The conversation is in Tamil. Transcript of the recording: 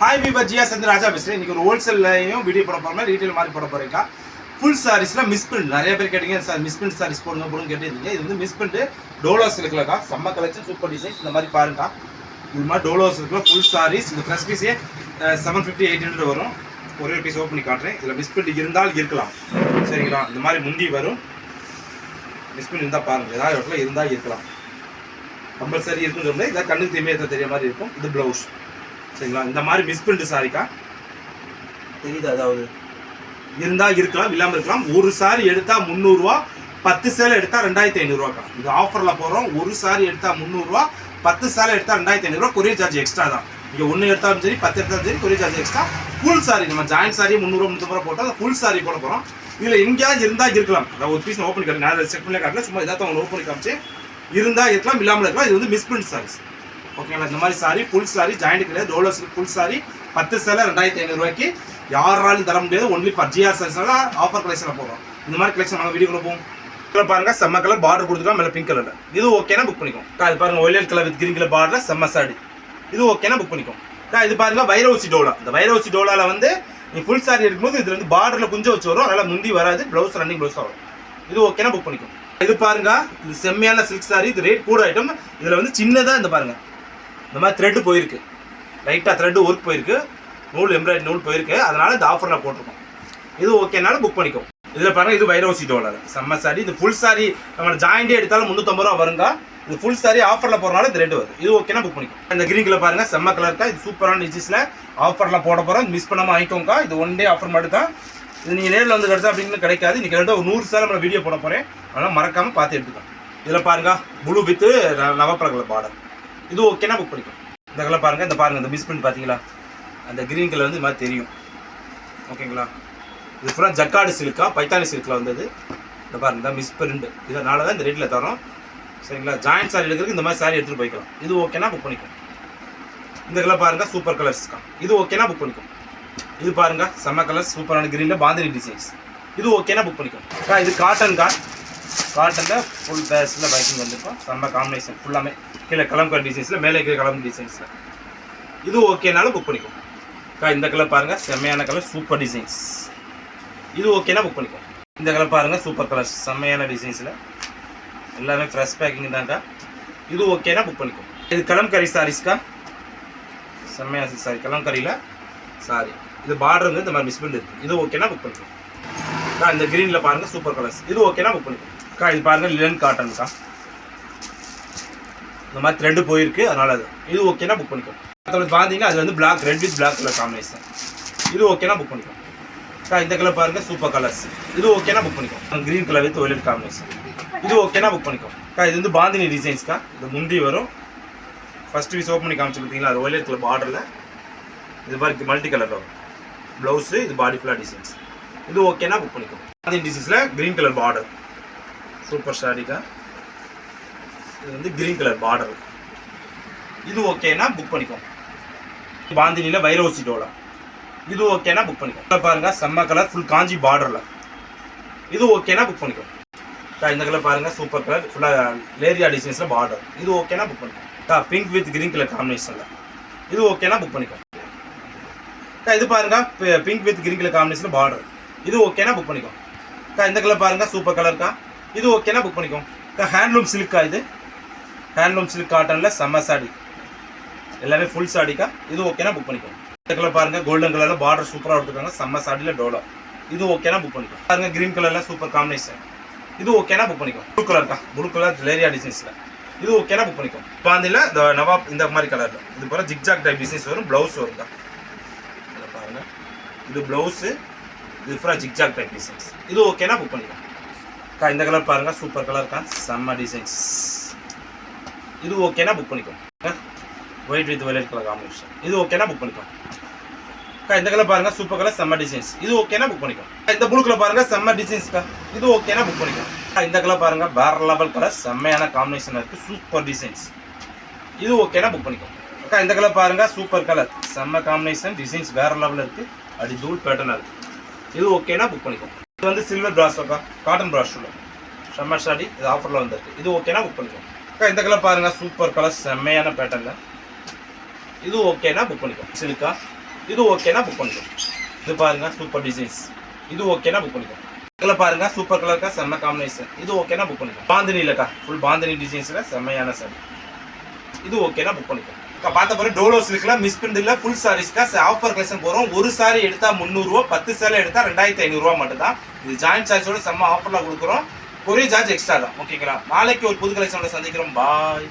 ஹாய் வீவர் ஜியா சந்திர ராஜா பேசுகிறேன். இன்றைக்கி ஒரு ஹோல்சேல்லையும் வீடியோ போட போகிறோம், ரீட்டைல் மாதிரி போட போகிறீங்க. ஃபுல் சாரீஸ்லாம் மிஸ் பிரிண்ட் நிறைய பேர் கேட்டீங்க சார், மிஸ் பிரிண்ட் சாரீஸ் போடுங்க கேட்டிருந்தீங்க. இது வந்து மிஸ் பிரிண்ட் டோலோ சில்க்லக்கா, செம்ம கலெக்ஷன், சூப்பர் டிசைன்ஸ். இந்த மாதிரி பாருங்க, இது மாதிரி டோலோ சில்க்ல ஃபுல் சாரீஸ். இந்த ஃப்ரெஷ் பீஸே 750-800 வரும். ஒரே பீஸ் ஓப்பன் பண்ணி காட்டுறேன். இதில் மிஸ் பிரிண்ட் இருந்தால் இருக்கலாம், சரிங்களா? இந்த மாதிரி முந்தி வரும். மிஸ் பிரிண்ட் இருந்தால் பாருங்கள், ஏதாவது இடத்துல இருந்தால் இருக்கலாம். கம்பல்சரி இருக்குன்னு சொல்லுங்கள். இதான் கண்ணுக்கு தீமையை தெரிய மாதிரி இருக்கும். இது ப்ளவுஸ், சரிங்களா? இந்த மாதிரி மிஸ் பிரிண்ட் சாரிக்கா தெரியுது, அதாவது இருந்தால் இருக்கலாம், இல்லாமல் இருக்கலாம். ஒரு சாரி எடுத்தால் 300 ரூபா, 10 சேலை எடுத்தால் 2500 ரூபாக்கா. இது ஆஃபரில் போகிறோம். ஒரு சாரி எடுத்தால் 300 ரூபா, 10 சேலை எடுத்தால் 2500 ரூபா. கொரியர் சார்ஜ் எக்ஸ்ட்ரா தான். இங்கே 1 எடுத்தாலும் சரி, 10 எடுத்தாலும் சரி, courier charge extra. Full sorry நம்ம ஜாயின்ட் சாரி 300 ரூபா 350 ரூபா போட்டால் அந்த ஃபுல் சாரி போட போகிறோம். இதில் எங்கேயாவது இருந்தால் இருக்கலாம். அதாவது ஒரு பீஸ் ஓப்பன் பண்ணி நான் செக் பண்ணி காட்டல, சும்மா இதாக அவங்க ஓப்பன் பண்ணி காமிச்சு இருந்தால் இருக்கலாம், இல்லாமல் இருக்கலாம். இது வந்து மிஸ் பிரிண்ட் சாரீஸ், ஓகேங்களா? இந்த மாதிரி சாரி ஃபுல் சாரி ஜாயிண்ட் கிடையாது, டோலோ சில்க் ஃபுல் சாரி 10 சேலை 2500 ரூபாய்க்கு யாராலும் தர முடியாது. ஒன்லி ஃபார் ஜிஆர் சாரீஸ்னால ஆஃபர் கலெக்ஷனில் போகிறோம். இந்த மாதிரி கலெக்ஷன் நாங்கள் வீடியோக்குள்ள போவோம். இதில் பாருங்க, செம்ம கலர் பார்டர் கொடுத்துருக்கோம், மேலே பிங்க் கலரில். இது ஓகேனா புக் பண்ணிக்கோம். இது பாருங்க, violet colour with green colour border, செம்ம சாரி. இது ஓகேனா புக் பண்ணிக்கோம். இது பாருங்க, வைரவசி டோலா. இந்த வைரவசி டோலாவில் வந்து நீ ஃபுல் சாரி எடுக்கும்போது இதில் வந்து பார்டரில் குஞ்சம் வச்சு வரும், அதனால் முந்தி வராது. ப்ளவுஸ் ரன்னிங் ப்ளவுஸ் வரும். இது ஓகேனா புக் பண்ணிக்கோம். இது பாருங்க, இது செம்மையான சில்க் சாரி. இது ரேட் கூட ஐட்டம். இதில் வந்து சின்னதாக இந்த பாருங்க, இந்த மாதிரி த்ரெட்டு போயிருக்கு, லைட்டாக த்ரெட்டு ஒர்க் போயிருக்கு, நூல் எம்ப்ராய்டரி நூல் போயிருக்கு, அதனால இந்த ஆஃபரில் போட்டிருக்கோம். இது ஓகேனாலும் புக் பண்ணிக்கும். இதில் பாருங்க, இது வைரவசி டோலாவில் செம்ம சாரி. இது ஃபுல் சாரி நம்ம ஜாயிண்டே எடுத்தாலும் 350 ரூபா வருங்க. இது ஃபுல் சாரி ஆஃபரில் போகிறனால இந்த ரேட்டு வருது. இது ஓகேனா புக் பண்ணிக்கும். இந்த கிரீன் கலர் பாருங்க, செம்ம கலருக்கா. இது சூப்பரான டிசைன்ஸில் ஆஃபரில் போட போகிறோம். மிஸ் பண்ணாமல் வாங்கிக்கோங்க. இது 1 டே ஆஃபர் மட்டும் தான். இது நீங்கள் நேரில் வந்து கிடச்சா அப்படின்னு கிடைக்காது. இன்றைக்கி ஒரு 100 சேலை நம்ம வீடியோ போட போகிறேன், அதனால் மறக்காமல் பார்த்து எடுத்துக்கோங்க. இதில் பாருங்க, ப்ளூ வித் நவப்பழ கலர் பார்டர். இது ஓகேனா புக் பண்ணிக்கும். இந்த கலர் பாருங்க, இந்த பாருங்க, இந்த மிஸ் பிரிண்ட் பார்த்தீங்களா? அந்த கிரீன் கலர் வந்து இது மாதிரி தெரியும், ஓகேங்களா? இது ஃபுல்லாக ஜக்காடு சில்கா, பைத்தானி சில்கில் வந்தது. இந்த பாருங்க, இந்த மிஸ் பிரிண்ட். இதனால தான் இந்த ரேட்டில் தரோம், சரிங்களா? ஜாயிண்ட் சாரி எடுக்கிறதுக்கு இந்த மாதிரி சாரி எடுத்துகிட்டு போய்க்கலாம். இது ஓகேனா புக் பண்ணிக்கும். இந்த கலர் பாருங்க, சூப்பர் கலர்ஸ்க்கா. இது ஓகேனா புக் பண்ணிக்கும். இது பாருங்க, செம்ம கலர், சூப்பரான கிரீனில் பாந்தினி டிசைன்ஸ். இது ஓகேனா புக் பண்ணிக்கும். இது காட்டன் காட்டனில் ஃபுல் பேஸில் பைக்கிங் வந்துருக்கோம். செம்ம காம்பினேஷன், ஃபுல்லாமே கீழே கலம்கர் டிசைன்ஸில், மேலே கீழே கலம் டிசைன்ஸில். இது ஓகேனாலும் புக் பண்ணிக்கும். இந்த கலர் பாருங்கள், செம்மையான கலர், சூப்பர் டிசைன்ஸ். இது ஓகேனா புக் பண்ணிக்கும். இந்த கலர் பாருங்கள், சூப்பர் கலர், செம்மையான டிசைன்ஸில், எல்லாமே ஃப்ரெஷ் பேக்கிங் தான்க்கா. இது ஓகேனா புக் பண்ணிக்கும். இது கலம்கரி சாரீஸ்க்கா, செம்மையான சாரி, கலம்கரியில் சாரி. இது பார்டர் வந்து இந்த மாதிரி மிஸ் பண்ணி இருக்குது. இது ஓகேனா புக் பண்ணிக்கும். இந்த க்ரீனில் பாருங்கள், சூப்பர் கலர்ஸ். இது ஓகேனா புக் பண்ணிக்கும். இது பாருங்கள், லினன் காட்டன்க்கா. இந்த மாதிரி த்ரெட்டு போயிருக்கு, அதனால் அது. இது ஓகேனா புக் பண்ணிக்கும். அதில் பார்த்தீங்கன்னா அது வந்து black, red with black colour combination. இது ஓகேனா புக் பண்ணிக்கும். இந்த கலர் பாருங்கள், சூப்பர் கலர்ஸ். இது ஓகேனா புக் பண்ணிக்கும். Green colour with violet combination. இது ஓகேனா புக் பண்ணிக்கும். இது வந்து பாந்தினி டிசைன்ஸ்க்கா. இது முந்தி வரும். ஃபஸ்ட் பீஸ் ஓப்பன் பண்ணி காமிச்சு பார்த்தீங்களா? அது ஒயிலட் கலர் பார்டரில் இது மாதிரி மல்டி கலரில் வரும். ப்ளவுஸு, இது பாடி ஃபுல்லாக டிசைன்ஸ். இது ஓகேனா புக் பண்ணிக்கும். பாந்தினி டிசைன்ஸில் க்ரீன் கலர் பார்டர், சூப்பர் சாரிக்கா. இது வந்து க்ரீன் கலர் பார்டர். இது ஓகேனா புக் பண்ணிக்கும். பாந்தினியில் வைரவசி டோலா. இது ஓகேனா புக் பண்ணிக்கும். பாருங்க, செம்ம கலர், ஃபுல் காஞ்சி பார்டரில். இது ஓகேனா புக் பண்ணிக்கும். இந்த கலர் பாருங்க, சூப்பர் கலர், ஃபுல்லாக லேரியா டிசைன்ஸில் பார்டர். இது ஓகேனா புக் பண்ணிக்கும். பிங்க் வித் கிரீன் கலர் காம்பினேஷனில். இது ஓகேனா புக் பண்ணிக்கும். இது பாருங்க, பிங்க் வித் கிரீன் கலர் காம்பினேஷனில் பார்டர். இது ஓகேனா புக் பண்ணிக்கும். இந்த கலர் பாருங்க, சூப்பர் கலர்க்கா. இது ஓகேனா புக் பண்ணிக்கும். ஹேண்ட்லூம் சில்க்கா. இது ஹேண்ட்லூம் சில்க் காட்டனில் செம்ம சாடி, எல்லாமே ஃபுல் சாடிக்கா. இது ஓகேனா புக் பண்ணிக்கும். இந்த கலர் பாருங்க, கோல்டன் கலரில் பார்டர் சூப்பராக எடுத்துருக்காங்க, செம்ம சாடியில் டோலா. இது ஓகேனா புக் பண்ணிக்கும். பாருங்க, கிரீன் கலரில் சூப்பர் காம்பினேஷன். இது ஓகேனா புக் பண்ணிக்கும். ப்ளூ கலர்க்கா, ப்ளூ கலர் லேரியா டிசைன்ஸில். இது ஓகேனா புக் பண்ணிக்கும். பாந்தியில் இந்த நவாப் இந்த மாதிரி கலரில். இது போல ஜிக்ஜாக் டைப் டிசைன்ஸ் வரும். ப்ளவுஸ் வருங்க, பாருங்க. இது ப்ளவுஸு, இது ஃபுல்லாக ஜிக்ஜாக் டைப் டிசைன்ஸ். இது ஓகேனா புக் பண்ணிக்கும். இந்த கலர் பாருங்க, சூப்பர் கலர்க்கா, செம்ம டிசைன்ஸ். இது ஓகேனா புக் பண்ணிக்கும். White with violet colour combination. இது ஓகேனா புக் பண்ணிக்கும். இந்த கலர் பாருங்க, சூப்பர் கலர், செம்ம டிசைன்ஸ். இது ஓகேனா புக் பண்ணிக்கும். இந்த ப்ளூ கலர் பாருங்க, செம்ம டிசைன்ஸ்க்கா. இது ஓகேனா புக் பண்ணிக்கும். இந்த கலர் பாருங்க, வேற லெவல் கலர், செம்மையான காம்பினேஷன் இருக்கு, சூப்பர் டிசைன்ஸ். இது ஓகேனா புக் பண்ணிக்கும். இந்த கலர் பாருங்க, சூப்பர் கலர், செம்ம காம்பினேஷன், டிசைன்ஸ் வேற லெவலில் இருக்கு, அப்படி தூள் பேட்டர்னாக இருக்கு. இது ஓகேனா புக் பண்ணிக்கும். இது வந்து சில்வர் பிராஸோக்கா, காட்டன் பிராஷோட செம்ம ஷாடி. இது ஆஃபரில் வந்துருக்கு. இது ஓகேனா புக் பண்ணிக்கும். இந்த கலர் பாருங்க, சூப்பர் கலர், செம்மையான பேட்டர்னில். இது ஓகேனா புக் பண்ணிக்கும். சில்கா இது ஓகேனா புக் பண்ணிக்கோங்க. இது பாருங்க சூப்பர் டிசைன்ஸ். இது ஓகேனா புக் பண்ணிக்கோங்க. இதில் பாருங்க சூப்பர் கலர்க்கா செம்ம காம்பினேஷன். இது ஓகேனா புக் பண்ணிக்கோங்க. பாந்தினிலக்கா ஃபுல் பாந்தினி டிசைன்ஸ்ல செம்மையான சாரி. இது ஓகேனா புக் பண்ணிக்கோங்க. பார்த்த பாரு டோலோ சில்க்ல மிஸ் பிரிண்ட்ல ஃபுல் சாரீஸ்க்கா ஆஃபர் கலெக்ஷன் போறோம். ஒரு சாரி எடுத்தா 300 ரூபா, 10 சாரி எடுத்தா 2500 ரூபா மட்டும் தான். இது ஜாயிண்ட் சார்ஜோட செம்ம ஆஃபர்ல கொடுக்குறோம். கொரியர் சார்ஜ் எக்ஸ்ட்ரா தான். ஓகேங்களா? நாளைக்கு ஒரு புது கலெக்ஷனோட சந்திக்கிறோம். பாய்.